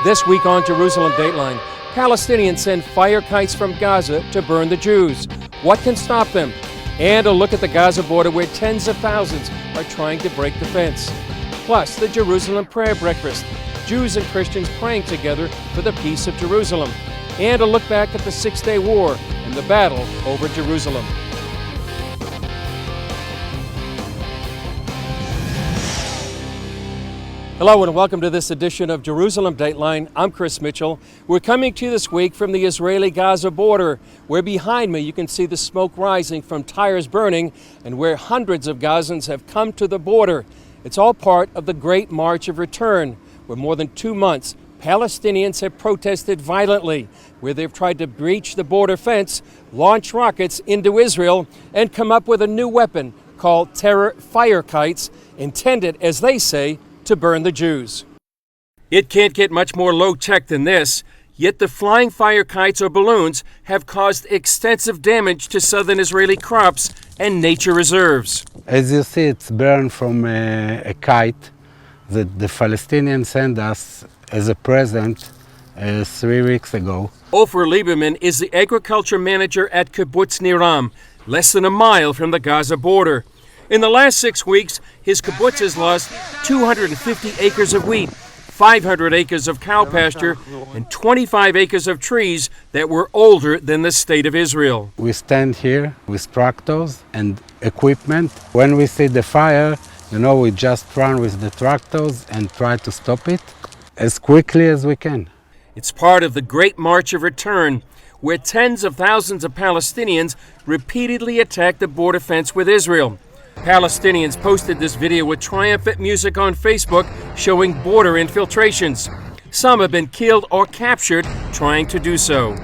This week on Jerusalem Dateline, Palestinians send fire kites from Gaza to burn the Jews. What can stop them? And a look at the Gaza border where tens of thousands are trying to break the fence. Plus, the Jerusalem prayer breakfast, Jews and Christians praying together for the peace of Jerusalem. And a look back at the Six-Day War and the battle over Jerusalem. Hello and welcome to this edition of Jerusalem Dateline. I'm Chris Mitchell. We're coming to you this week from the Israeli-Gaza border, where behind me you can see the smoke rising from tires burning and where hundreds of Gazans have come to the border. It's all part of the Great March of Return, where more than 2 months Palestinians have protested violently, where they've tried to breach the border fence, launch rockets into Israel, and come up with a new weapon called terror fire kites, intended, as they say, to burn the Jews. It can't get much more low-tech than this, yet the flying fire kites or balloons have caused extensive damage to southern Israeli crops and nature reserves. As you see, it's burned from a kite that the Palestinians sent us as a present 3 weeks ago. Ofer Lieberman is the agriculture manager at Kibbutz Niram, less than a mile from the Gaza border. In the last 6 weeks, his kibbutz has lost 250 acres of wheat, 500 acres of cow pasture, and 25 acres of trees that were older than the state of Israel. We stand here with tractors and equipment. When we see the fire, we just run with the tractors and try to stop it as quickly as we can. It's part of the Great March of Return, where tens of thousands of Palestinians repeatedly attack the border fence with Israel. Palestinians posted this video with triumphant music on Facebook showing border infiltrations. Some have been killed or captured trying to do so.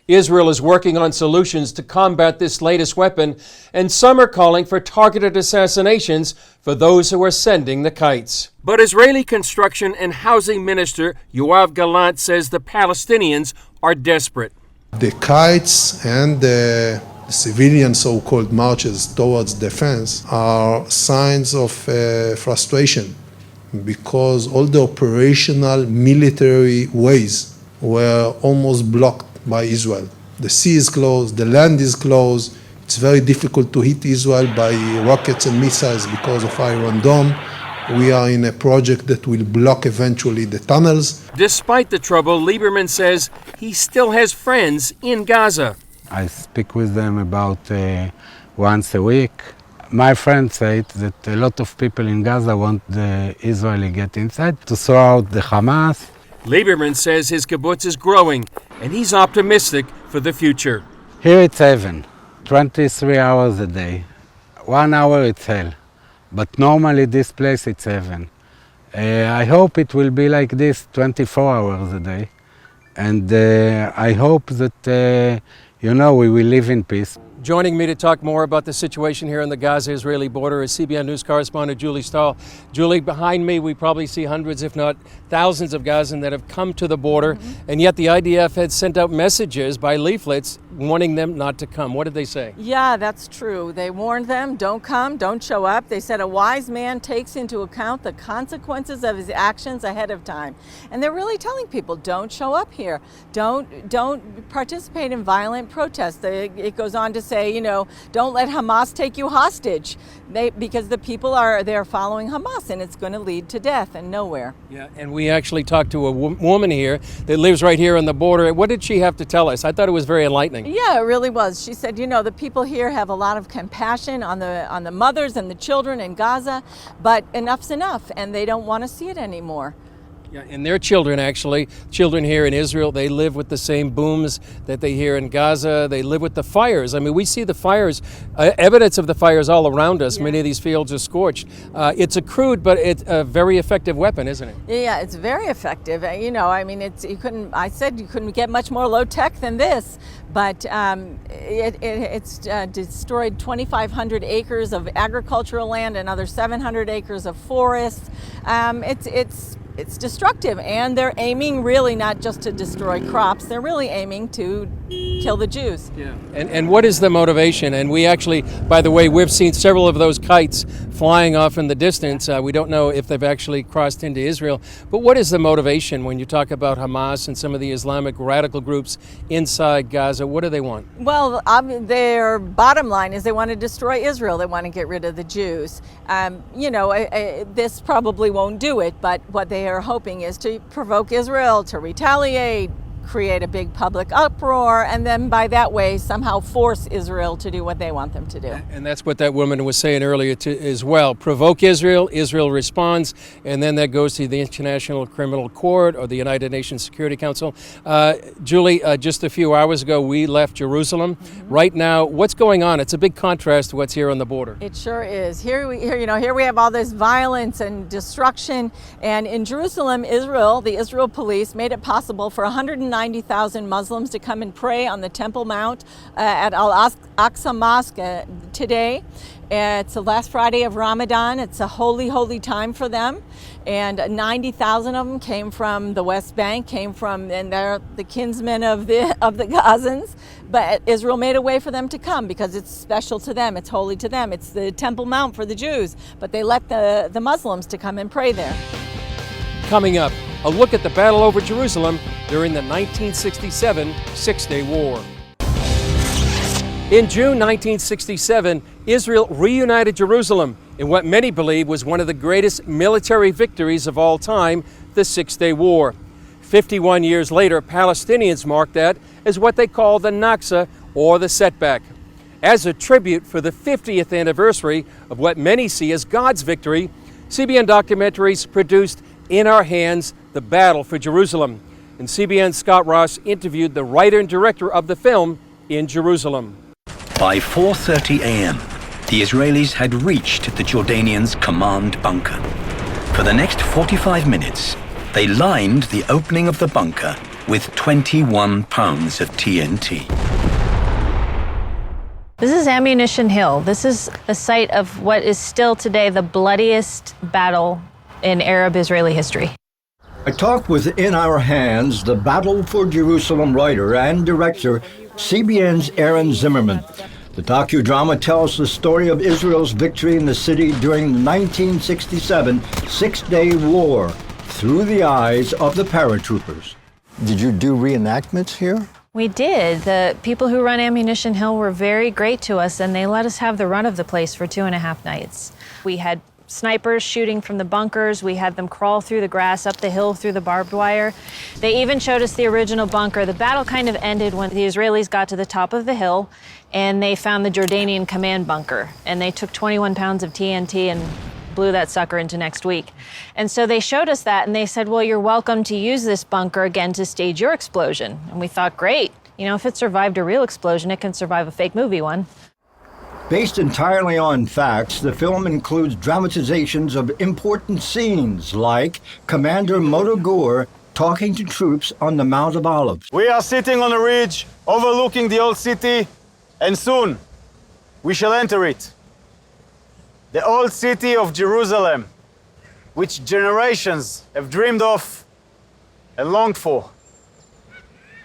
Israel is working on solutions to combat this latest weapon, and some are calling for targeted assassinations for those who are sending the kites. But Israeli Construction and Housing Minister Yoav Gallant says the Palestinians are desperate. The kites and the civilian so-called marches towards defense are signs of frustration because all the operational military ways were almost blocked by Israel. The sea is closed, the land is closed. It's very difficult to hit Israel by rockets and missiles because of Iron Dome. We are in a project that will block eventually the tunnels. Despite the trouble, Lieberman says he still has friends in Gaza. I speak with them about once a week. My friends say that a lot of people in Gaza want the Israeli get inside to throw out the Hamas. Lieberman says his kibbutz is growing and he's optimistic for the future. Here it's heaven, 23 hours a day. 1 hour it's hell, but normally this place it's heaven. I hope it will be like this 24 hours a day, and I hope that we will live in peace. Joining me to talk more about the situation here on the Gaza-Israeli border is CBN News correspondent Julie Stahl. Julie, behind me we probably see hundreds, if not thousands of Gazans that have come to the border, and yet the IDF had sent out messages by leaflets warning them not to come. What did they say? Yeah, that's true. They warned them, don't come, don't show up. They said a wise man takes into account the consequences of his actions ahead of time. And they're really telling people, don't show up here. Don't participate in violent protests. It goes on to say, don't let Hamas take you hostage. Because the people they're following Hamas, and it's going to lead to death and nowhere. Yeah, and we actually talked to a woman here that lives right here on the border. What did she have to tell us? I thought it was very enlightening. Yeah, it really was. She said, the people here have a lot of compassion on the mothers and the children in Gaza, but enough's enough, and they don't want to see it anymore. Yeah, and their children, actually, children here in Israel, they live with the same booms that they hear in Gaza. They live with the fires. I mean, we see the fires, evidence of the fires all around us. Yeah. Many of these fields are scorched. It's a crude, but it's a very effective weapon, isn't it? Yeah, it's very effective. I said you couldn't get much more low tech than this, but it's destroyed 2,500 acres of agricultural land, another 700 acres of forest. It's destructive, and they're aiming really not just to destroy crops, they're really aiming to kill the Jews. Yeah. And what is the motivation? And we actually, by the way, we've seen several of those kites flying off in the distance. We don't know if they've actually crossed into Israel. But what is the motivation when you talk about Hamas and some of the Islamic radical groups inside Gaza? What do they want? Well, their bottom line is they want to destroy Israel. They want to get rid of the Jews. This probably won't do it, but what they are hoping is to provoke Israel to retaliate, create a big public uproar, and then by that way somehow force Israel to do what they want them to do. And that's what that woman was saying earlier as well. Provoke Israel, Israel responds, and then that goes to the International Criminal Court or the United Nations Security Council. Julie, just a few hours ago we left Jerusalem. Mm-hmm. Right now, what's going on? It's a big contrast to what's here on the border. It sure is. Here we have all this violence and destruction, and in Jerusalem, the Israel police made it possible for 190,000 Muslims to come and pray on the Temple Mount at Al-Aqsa Mosque today. It's the last Friday of Ramadan. It's a holy, holy time for them. And 90,000 of them came from the West Bank, and they're the kinsmen of the Gazans. But Israel made a way for them to come because it's special to them. It's holy to them. It's the Temple Mount for the Jews. But they let the Muslims to come and pray there. Coming up, a look at the battle over Jerusalem during the 1967 Six-Day War. In June 1967, Israel reunited Jerusalem in what many believe was one of the greatest military victories of all time, the Six-Day War. 51 years later, Palestinians marked that as what they call the Naksa, or the setback. As a tribute for the 50th anniversary of what many see as God's victory, CBN Documentaries produced In Our Hands, The Battle for Jerusalem. And CBN's Scott Ross interviewed the writer and director of the film in Jerusalem. By 4:30 a.m., the Israelis had reached the Jordanians' command bunker. For the next 45 minutes, they lined the opening of the bunker with 21 pounds of TNT. This is Ammunition Hill. This is the site of what is still today the bloodiest battle in Arab-Israeli history. I talked with In Our Hands, the Battle for Jerusalem writer and director, CBN's Aaron Zimmerman. The docudrama tells the story of Israel's victory in the city during the 1967 Six-Day War through the eyes of the paratroopers. Did you do reenactments here? We did. The people who run Ammunition Hill were very great to us, and they let us have the run of the place for 2.5 nights. We had snipers shooting from the bunkers. We had them crawl through the grass, up the hill, through the barbed wire. They even showed us the original bunker. The battle kind of ended when the Israelis got to the top of the hill and they found the Jordanian command bunker. And they took 21 pounds of TNT and blew that sucker into next week. And so they showed us that and they said, well, you're welcome to use this bunker again to stage your explosion. And we thought, great. If it survived a real explosion, it can survive a fake movie one. Based entirely on facts, the film includes dramatizations of important scenes like Commander Motogur talking to troops on the Mount of Olives. We are sitting on a ridge overlooking the old city, and soon we shall enter it. The old city of Jerusalem, which generations have dreamed of and longed for.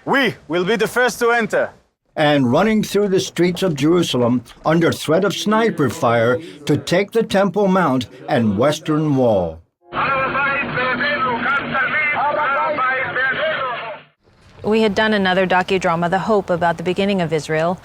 We will be the first to enter. And running through the streets of Jerusalem under threat of sniper fire to take the Temple Mount and Western Wall. We had done another docudrama, The Hope, about the beginning of Israel,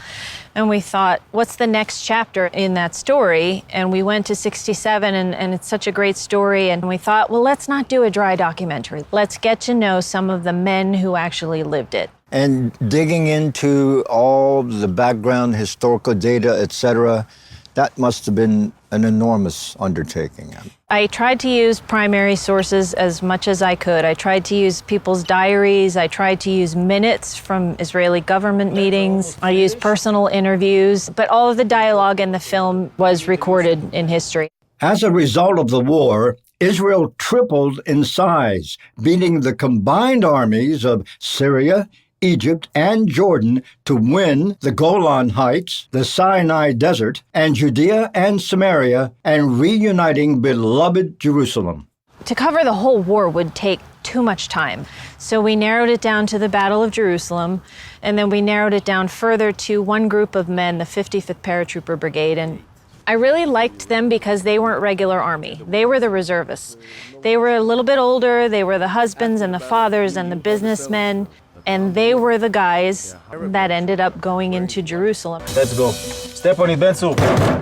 and we thought, what's the next chapter in that story? And we went to 67, and it's such a great story, and we thought, well, let's not do a dry documentary. Let's get to know some of the men who actually lived it. And digging into all the background, historical data, etc., that must have been an enormous undertaking. I tried to use primary sources as much as I could. I tried to use people's diaries. I tried to use minutes from Israeli government meetings. I used personal interviews, but all of the dialogue in the film was recorded in history. As a result of the war, Israel tripled in size, beating the combined armies of Syria, Egypt, and Jordan to win the Golan Heights, the Sinai Desert, and Judea and Samaria, and reuniting beloved Jerusalem. To cover the whole war would take too much time. So we narrowed it down to the Battle of Jerusalem, and then we narrowed it down further to one group of men, the 55th Paratrooper Brigade. And I really liked them because they weren't regular army. They were the reservists. They were a little bit older. They were the husbands and the fathers and the businessmen. And they were the guys that ended up going into Jerusalem. Let's go. Step on it, Bensu.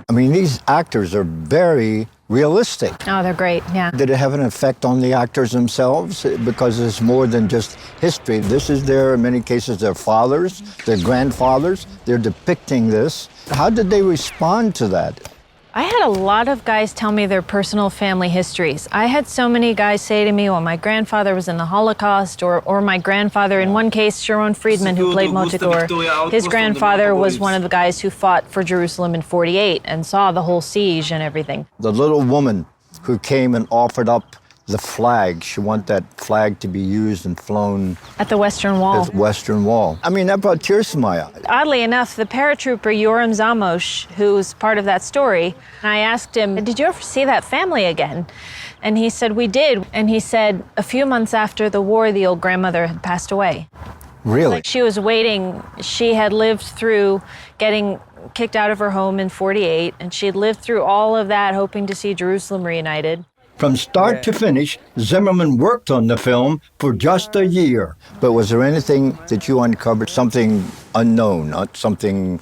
I mean, these actors are very realistic. Oh, they're great, yeah. Did it have an effect on the actors themselves? Because it's more than just history. This is in many cases, their fathers, their grandfathers. They're depicting this. How did they respond to that? I had a lot of guys tell me their personal family histories. I had so many guys say to me, well, my grandfather was in the Holocaust, or my grandfather, in one case, Sharon Friedman, who played Motikor, his grandfather was one of the guys who fought for Jerusalem in '48 and saw the whole siege and everything. The little woman who came and offered up the flag, she wanted that flag to be used and flown at the Western Wall. At the Western Wall. I mean, that brought tears to my eyes. Oddly enough, the paratrooper Yoram Zamosh, who's part of that story, I asked him, did you ever see that family again? And he said, we did. And he said, a few months after the war, the old grandmother had passed away. Really? She was waiting. She had lived through getting kicked out of her home in '48, and she had lived through all of that, hoping to see Jerusalem reunited. From start to finish, Zimmerman worked on the film for just a year. But was there anything that you uncovered, something unknown, not something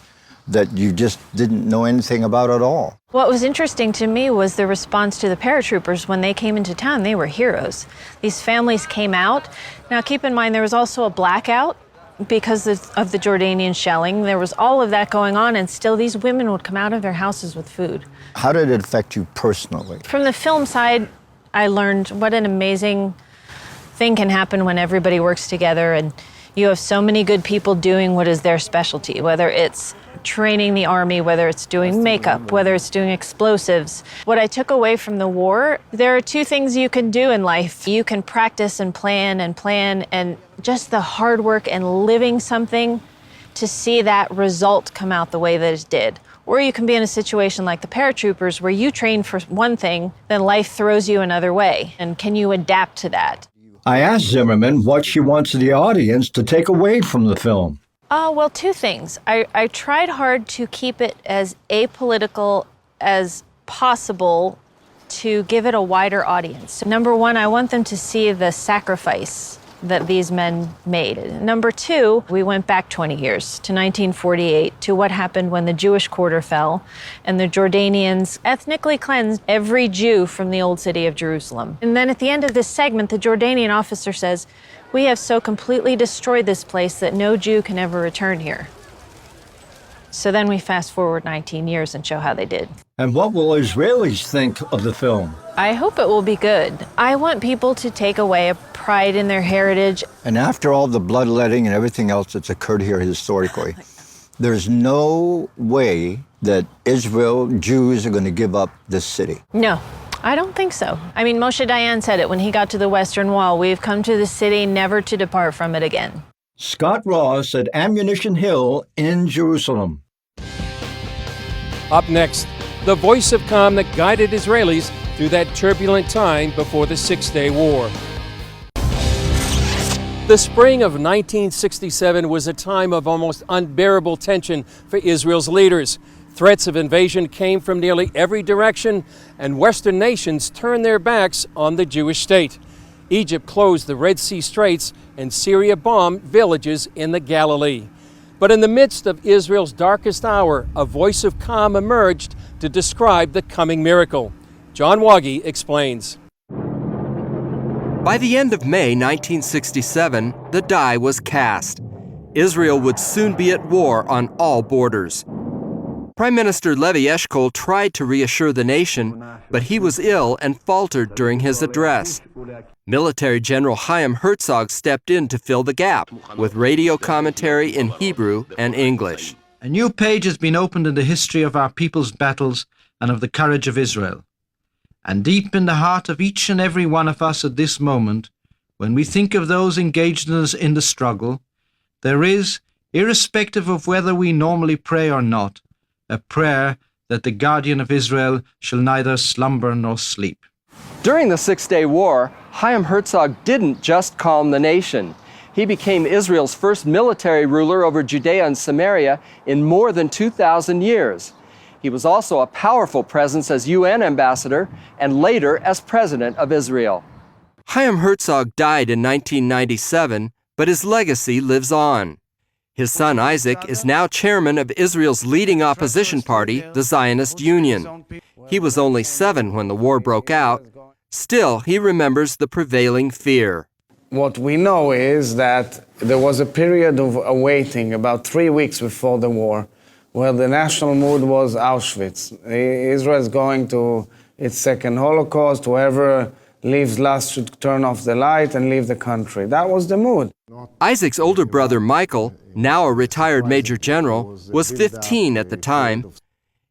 that you just didn't know anything about at all? What was interesting to me was the response to the paratroopers. When they came into town, they were heroes. These families came out. Now, keep in mind, there was also a blackout because of the Jordanian shelling. There was all of that going on, and still these women would come out of their houses with food. How did it affect you personally? From the film side, I learned what an amazing thing can happen when everybody works together and you have so many good people doing what is their specialty, whether it's training the army, whether it's doing makeup, whether it's doing explosives. What I took away from the war, there are two things you can do in life. You can practice and plan, and just the hard work and living something to see that result come out the way that it did. Or you can be in a situation like the paratroopers where you train for one thing, then life throws you another way. And can you adapt to that? I asked Zimmerman what she wants the audience to take away from the film. Well, two things. I tried hard to keep it as apolitical as possible to give it a wider audience. Number one, I want them to see the sacrifice that these men made. Number two, we went back 20 years to 1948 to what happened when the Jewish quarter fell and the Jordanians ethnically cleansed every Jew from the old city of Jerusalem. And then at the end of this segment, the Jordanian officer says, "We have so completely destroyed this place that no Jew can ever return here." So then we fast forward 19 years and show how they did. And what will Israelis think of the film? I hope it will be good. I want people to take away a pride in their heritage. And after all the bloodletting and everything else that's occurred here historically, there's no way that Israel, Jews are going to give up this city. No, I don't think so. I mean, Moshe Dayan said it when he got to the Western Wall. We've come to the city never to depart from it again. Scott Ross at Ammunition Hill in Jerusalem. Up next, the voice of calm that guided Israelis through that turbulent time before the Six-Day War. The spring of 1967 was a time of almost unbearable tension for Israel's leaders. Threats of invasion came from nearly every direction, and Western nations turned their backs on the Jewish state. Egypt closed the Red Sea Straits, and Syria bombed villages in the Galilee. But in the midst of Israel's darkest hour, a voice of calm emerged to describe the coming miracle. John Waggy explains. By the end of May 1967, the die was cast. Israel would soon be at war on all borders. Prime Minister Levi Eshkol tried to reassure the nation, but he was ill and faltered during his address. Military General Chaim Herzog stepped in to fill the gap with radio commentary in Hebrew and English. A new page has been opened in the history of our people's battles and of the courage of Israel. And deep in the heart of each and every one of us at this moment, when we think of those engaged in the struggle, there is, irrespective of whether we normally pray or not, a prayer that the guardian of Israel shall neither slumber nor sleep. During the Six-Day War, Chaim Herzog didn't just calm the nation. He became Israel's first military ruler over Judea and Samaria in more than 2,000 years. He was also a powerful presence as UN ambassador and later as president of Israel. Chaim Herzog died in 1997, but his legacy lives on. His son Isaac is now chairman of Israel's leading opposition party, the Zionist Union. He was only 7 when the war broke out. Still, he remembers the prevailing fear. What we know is that there was a period of awaiting about 3 weeks before the war, where the national mood was Auschwitz. Israel is going to its second Holocaust. Whoever leaves last should turn off the light and leave the country. That was the mood. Isaac's older brother Michael, now a retired major general, was 15 at the time.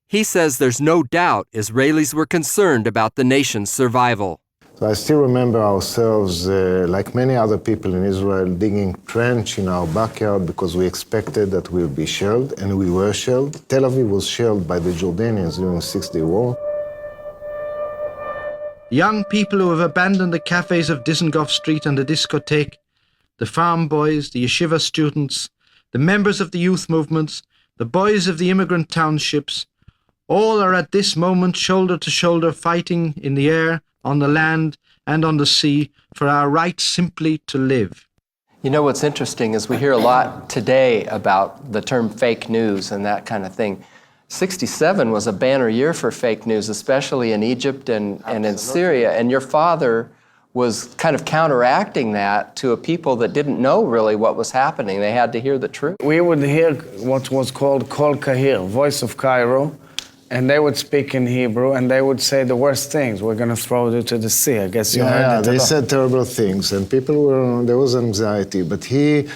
He says there's no doubt Israelis were concerned about the nation's survival. So I still remember ourselves, like many other people in Israel, digging trench in our backyard because we expected that we would be shelled, and we were shelled. Tel Aviv was shelled by the Jordanians during the Six-Day War. Young people who have abandoned the cafes of Dizengoff Street and the discotheque, the farm boys, the yeshiva students, the members of the youth movements, the boys of the immigrant townships, all are at this moment shoulder to shoulder fighting in the air, on the land, and on the sea for our right simply to live. You know what's interesting is we hear a lot today about the term fake news and that kind of thing. 67 was a banner year for fake news, especially in Egypt and in Syria, and your father was kind of counteracting that to a people that didn't know really what was happening. They had to hear the truth. We would hear what was called Kol Kahir, Voice of Cairo, and they would speak in Hebrew, and they would say the worst things. We're going to throw you to the sea. I guess you heard it. They said terrible things, and there was anxiety, but he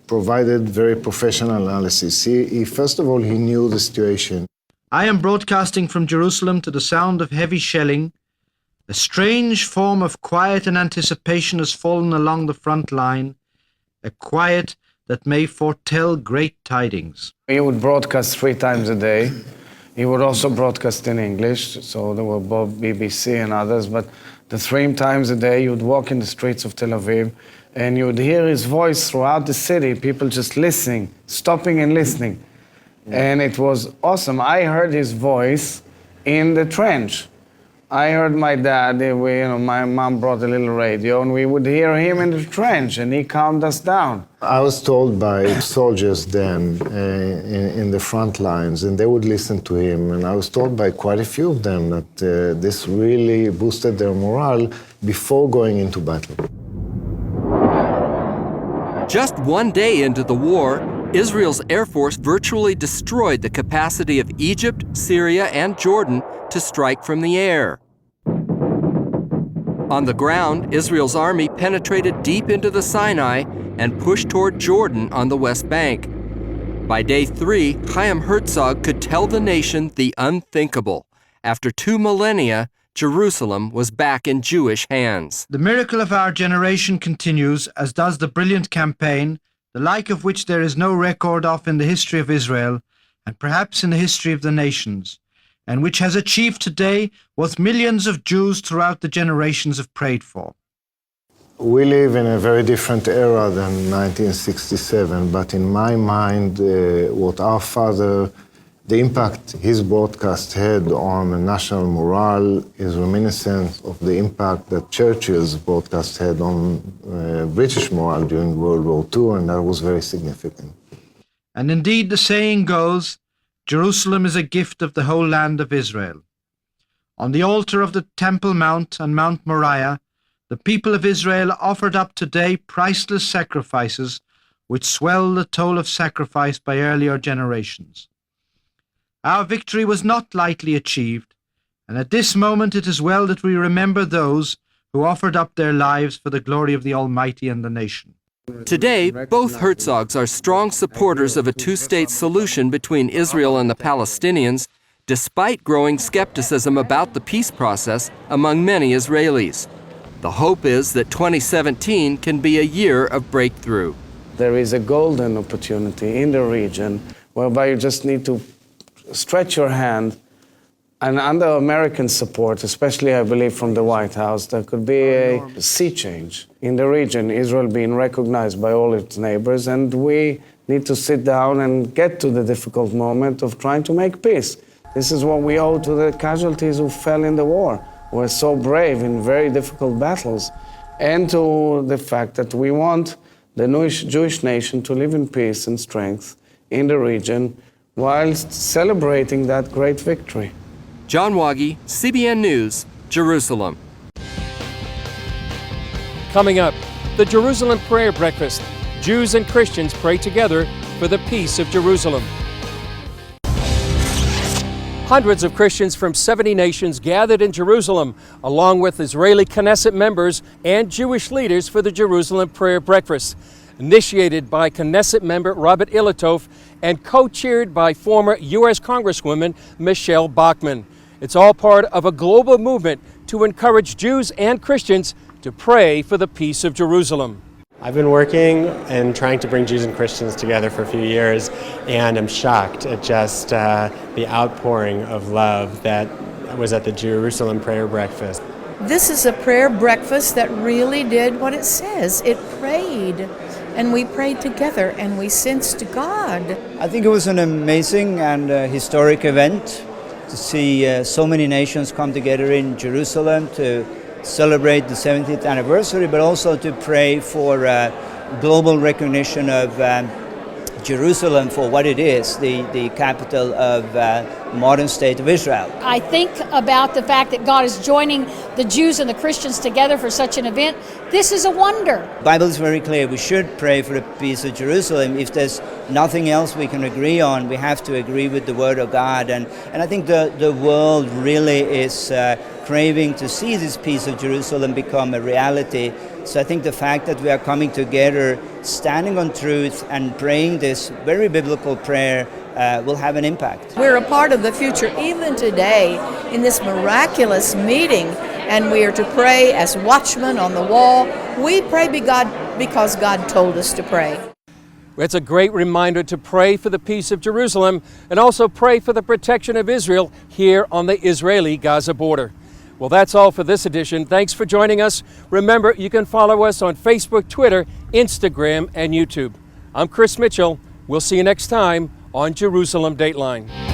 provided very professional analysis. He first of all, he knew the situation. I am broadcasting from Jerusalem to the sound of heavy shelling. A strange form of quiet and anticipation has fallen along the front line, a quiet that may foretell great tidings. He would broadcast 3 times a day. He would also broadcast in English, so there were both BBC and others, but the 3 times a day you would walk in the streets of Tel Aviv and you would hear his voice throughout the city, people just listening, stopping and listening. And it was awesome. I heard his voice in the trench. I heard my dad, my mom brought a little radio, and we would hear him in the trench, and he calmed us down. I was told by soldiers then in the front lines, and they would listen to him, and I was told by quite a few of them that this really boosted their morale before going into battle. Just 1 day into the war, Israel's Air Force virtually destroyed the capacity of Egypt, Syria, and Jordan to strike from the air. On the ground, Israel's army penetrated deep into the Sinai and pushed toward Jordan on the West Bank. By day 3, Chaim Herzog could tell the nation the unthinkable. After 2 millennia, Jerusalem was back in Jewish hands. The miracle of our generation continues, as does the brilliant campaign, the like of which there is no record of in the history of Israel, and perhaps in the history of the nations, and which has achieved today what millions of Jews throughout the generations have prayed for. We live in a very different era than 1967, but in my mind, what our father, the impact his broadcast had on the national morale is reminiscent of the impact that Churchill's broadcast had on British morale during World War II, and that was very significant. And indeed, the saying goes, Jerusalem is a gift of the whole land of Israel. On the altar of the Temple Mount and Mount Moriah, the people of Israel offered up today priceless sacrifices which swell the toll of sacrifice by earlier generations. Our victory was not lightly achieved, and at this moment it is well that we remember those who offered up their lives for the glory of the Almighty and the nation. Today, both Herzogs are strong supporters of a 2-state solution between Israel and the Palestinians, despite growing skepticism about the peace process among many Israelis. The hope is that 2017 can be a year of breakthrough. There is a golden opportunity in the region whereby you just need to stretch your hand And under American support, especially I believe from the White House, there could be a sea change in the region, Israel being recognized by all its neighbors, and we need to sit down and get to the difficult moment of trying to make peace. This is what we owe to the casualties who fell in the war, who were so brave in very difficult battles, and to the fact that we want the Jewish nation to live in peace and strength in the region whilst celebrating that great victory. John Wagi, CBN News, Jerusalem. Coming up, the Jerusalem Prayer Breakfast. Jews and Christians pray together for the peace of Jerusalem. Hundreds of Christians from 70 nations gathered in Jerusalem, along with Israeli Knesset members and Jewish leaders for the Jerusalem Prayer Breakfast, initiated by Knesset member Robert Ilitov and co-chaired by former U.S. Congresswoman Michelle Bachmann. It's all part of a global movement to encourage Jews and Christians to pray for the peace of Jerusalem. I've been working and trying to bring Jews and Christians together for a few years, and I'm shocked at just the outpouring of love that was at the Jerusalem Prayer Breakfast. This is a prayer breakfast that really did what it says. It prayed, and we prayed together, and we sensed God. I think it was an amazing and historic event to see so many nations come together in Jerusalem to celebrate the 70th anniversary, but also to pray for global recognition of Jerusalem for what it is, the capital of modern state of Israel. I think about the fact that God is joining the Jews and the Christians together for such an event. This is a wonder. The Bible is very clear. We should pray for the peace of Jerusalem. If there's nothing else we can agree on, we have to agree with the Word of God. And I think the world really is craving to see this peace of Jerusalem become a reality. So I think the fact that we are coming together, standing on truth and praying this very biblical prayer will have an impact. We're a part of the future even today in this miraculous meeting, and we are to pray as watchmen on the wall. We pray because God told us to pray. It's a great reminder to pray for the peace of Jerusalem and also pray for the protection of Israel here on the Israeli-Gaza border. Well, that's all for this edition. Thanks for joining us. Remember, you can follow us on Facebook, Twitter, Instagram, and YouTube. I'm Chris Mitchell. We'll see you next time on Jerusalem Dateline.